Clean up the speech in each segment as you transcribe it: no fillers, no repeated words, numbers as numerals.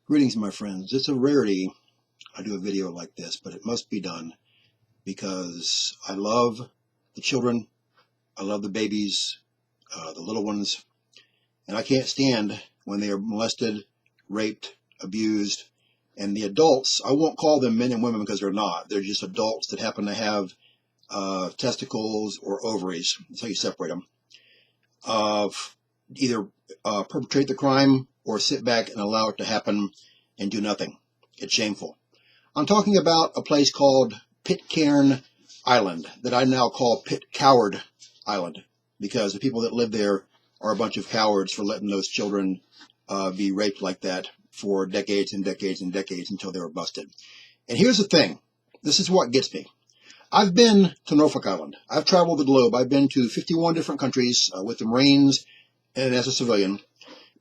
Greetings, my friends. It's a rarity I do a video like this, but it must be done because I love the children, I love the babies, the little ones, and I can't stand when they are molested, raped, abused, and the adults, I won't call them men and women because they're not. They're just adults that happen to have testicles or ovaries. That's how you separate them. Either perpetrate the crime or sit back and allow it to happen and do nothing. It's shameful. I'm talking about a place called Pitcairn Island that I now call Coward Island because the people that live there are a bunch of cowards for letting those children be raped like that for decades and decades and decades until they were busted. And here's the thing. This is what gets me. I've been to Norfolk Island. I've traveled the globe. I've been to 51 different countries with the Marines and as a civilian.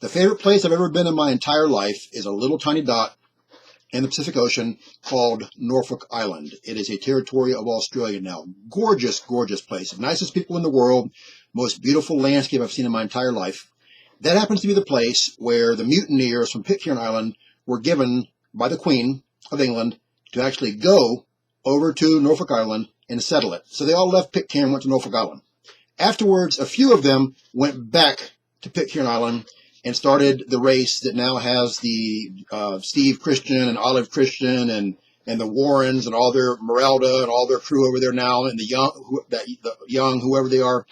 The favorite place I've ever been in my entire life is a little tiny dot in the Pacific Ocean called Norfolk Island. It is a territory of Australia now. Gorgeous, gorgeous place. Nicest people in the world. Most beautiful landscape I've seen in my entire life. That happens to be the place where the mutineers from Pitcairn Island were given by the Queen of England to actually go over to Norfolk Island and settle it. So they all left Pitcairn and went to Norfolk Island. Afterwards, a few of them went back to Pitcairn Island and started the race that now has the Steve Christian and Olive Christian and the Warrens and all their Meralda and all their crew over there now and the young, whoever they are.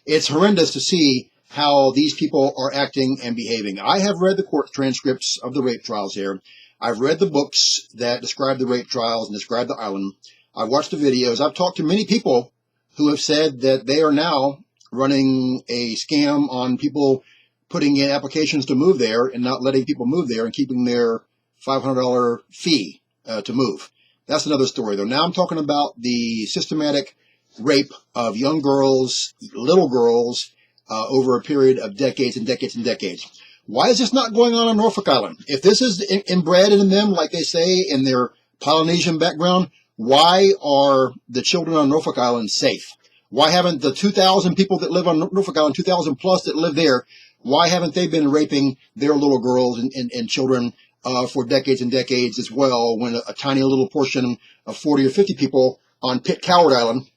It's horrendous to see how these people are acting and behaving. I have read the court transcripts of the rape trials here. I've read the books that describe the rape trials and describe the island. I've watched the videos. I've talked to many people who have said that they are now running a scam on people putting in applications to move there and not letting people move there and keeping their $500 fee to move. That's another story, though. Now I'm talking about the systematic rape of young girls, little girls, over a period of decades and decades and decades. Why is this not going on Norfolk Island? If this is inbred in them, like they say, in their Polynesian background, why are the children on Norfolk Island safe? Why haven't the 2,000 people that live on Norfolk Island, 2,000 plus that live there, why haven't they been raping their little girls and children for decades and decades as well, when a tiny little portion of 40 or 50 people on Coward Island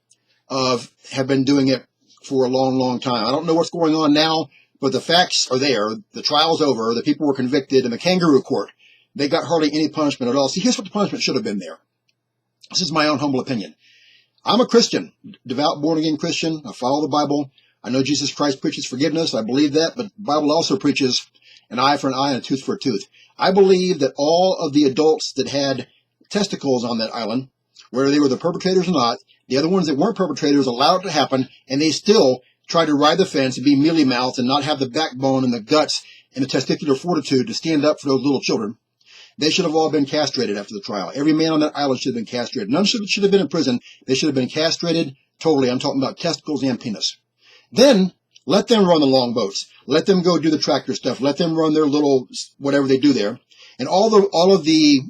have been doing it for a long, long time? I don't know what's going on now, but the facts are there. The trial's over. The people were convicted in the kangaroo court. They got hardly any punishment at all. See, here's what the punishment should have been there. This is my own humble opinion. I'm a Christian, devout, born-again Christian. I follow the Bible. I know Jesus Christ preaches forgiveness. I believe that, but the Bible also preaches an eye for an eye and a tooth for a tooth. I believe that all of the adults that had testicles on that island, whether they were the perpetrators or not, the other ones that weren't perpetrators allowed it to happen, and they still tried to ride the fence and be mealy-mouthed and not have the backbone and the guts and the testicular fortitude to stand up for those little children. They should have all been castrated after the trial. Every man on that island should have been castrated. None should have been in prison. They should have been castrated totally. I'm talking about testicles and penis. Then let them run the longboats. Let them go do the tractor stuff. Let them run their little whatever they do there. And all of the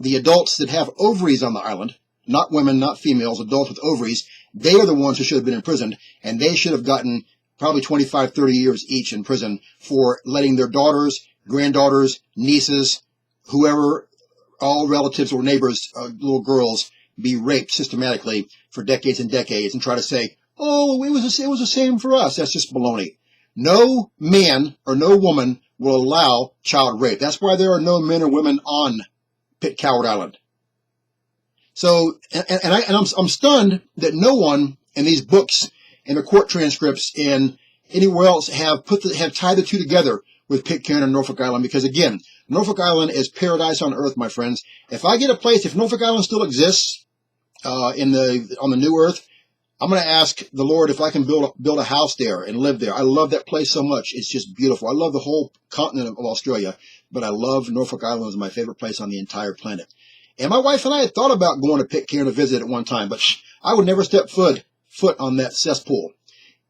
adults that have ovaries on the island, not women, not females, adults with ovaries, they are the ones who should have been imprisoned, and they should have gotten probably 25, 30 years each in prison for letting their daughters, granddaughters, nieces, whoever, all relatives or neighbors, little girls, be raped systematically for decades and decades and try to say, oh, it was the same for us. That's just baloney. No man or no woman will allow child rape. That's why there are no men or women on Coward Island. So, I'm stunned that no one in these books and the court transcripts and anywhere else have tied the two together with Pitcairn and Norfolk Island, because again, Norfolk Island is paradise on earth, my friends. If Norfolk Island still exists on the new earth, I'm going to ask the Lord if I can build a house there and live there. I love that place so much. It's just beautiful. I love the whole continent of Australia, but I love Norfolk Island as my favorite place on the entire planet. And my wife and I had thought about going to Pitcairn to visit at one time, but I would never step foot on that cesspool.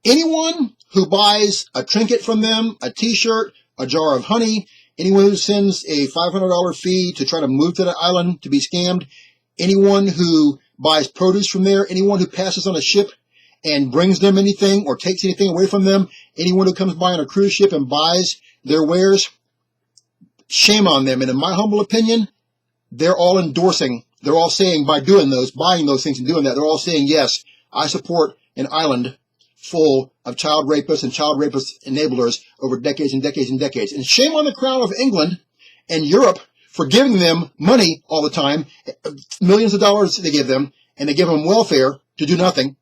Anyone who buys a trinket from them, a t-shirt, a jar of honey, anyone who sends a $500 fee to try to move to the island to be scammed, anyone who buys produce from there, anyone who passes on a ship and brings them anything or takes anything away from them, anyone who comes by on a cruise ship and buys their wares, Shame on them. And in my humble opinion, they're all endorsing, they're all saying by doing those, buying those things and doing that, they're all saying, yes, I support an island full of child rapists and child rapist enablers over decades and decades and decades. And shame on the Crown of England and Europe for giving them money all the time, millions of dollars they give them, and they give them welfare to do nothing.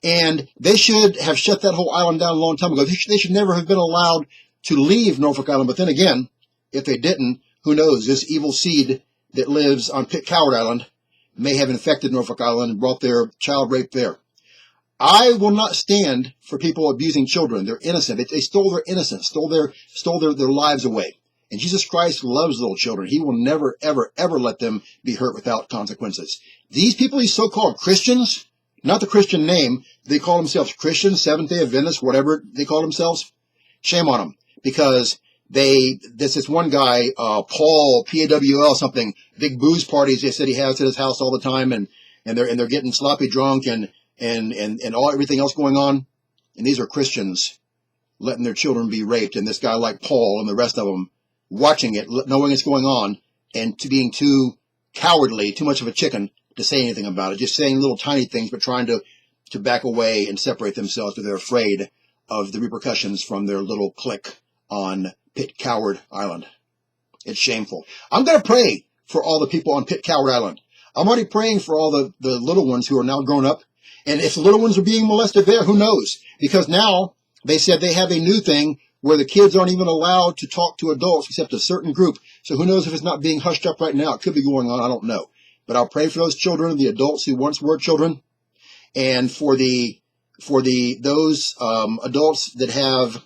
And they should have shut that whole island down a long time ago. They should never have been allowed to leave Norfolk Island. But then again, if they didn't, who knows? This evil seed that lives on Pitcairn Island may have infected Norfolk Island and brought their child rape there. I will not stand for people abusing children. They're innocent. They stole their innocence, stole their lives away. And Jesus Christ loves little children. He will never, ever, ever let them be hurt without consequences. These people, these so-called Christians, not the Christian name, they call themselves Christians, Seventh-day Adventists, whatever they call themselves. Shame on them, because there's this one guy, Paul, P-A-W-L something, big booze parties they said he has at his house all the time, and they're getting sloppy drunk and everything else going on. And these are Christians letting their children be raped, and this guy like Paul and the rest of them watching it, knowing it's going on, and being too cowardly, too much of a chicken to say anything about it, just saying little tiny things, but trying to back away and separate themselves because they're afraid of the repercussions from their little clique on Pitcairn Island. It's shameful. I'm going to pray for all the people on Pitcairn Island. I'm already praying for all the little ones who are now grown up. And if the little ones are being molested there, who knows? Because now they said they have a new thing where the kids aren't even allowed to talk to adults except a certain group. So who knows if it's not being hushed up right now? It could be going on. I don't know. But I'll pray for those children, the adults who once were children, and for those adults that have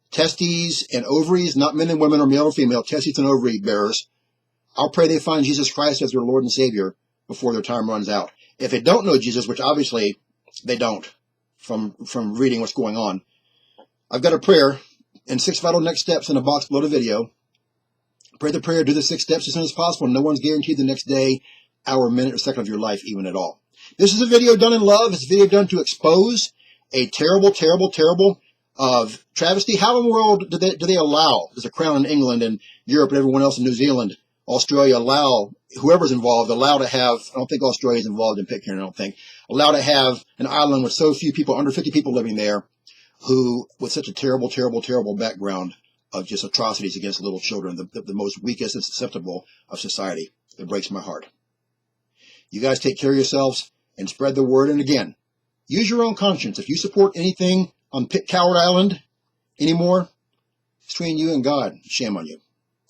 testes and ovaries, not men and women or male or female, testes and ovary bearers. I'll pray they find Jesus Christ as their Lord and Savior before their time runs out. If they don't know Jesus, which obviously they don't from reading what's going on, I've got a prayer and 6 vital next steps in a box below the video. Pray the prayer, do the 6 steps as soon as possible. No one's guaranteed the next day, hour, minute, or second of your life, even at all. This is a video done in love. It's a video done to expose a terrible, terrible, terrible travesty. How in the world do they allow, as a crown in England and Europe and everyone else in New Zealand, Australia, allow whoever's involved, allow to have, I don't think Australia's involved in Pitcairn, I don't think, allow to have an island with so few people, under 50 people living there, who, with such a terrible, terrible, terrible background of just atrocities against little children, the most weakest and susceptible of society. It breaks my heart. You guys take care of yourselves and spread the word. And again, use your own conscience. If you support anything on Pitcairn Island anymore, it's between you and God. Shame on you.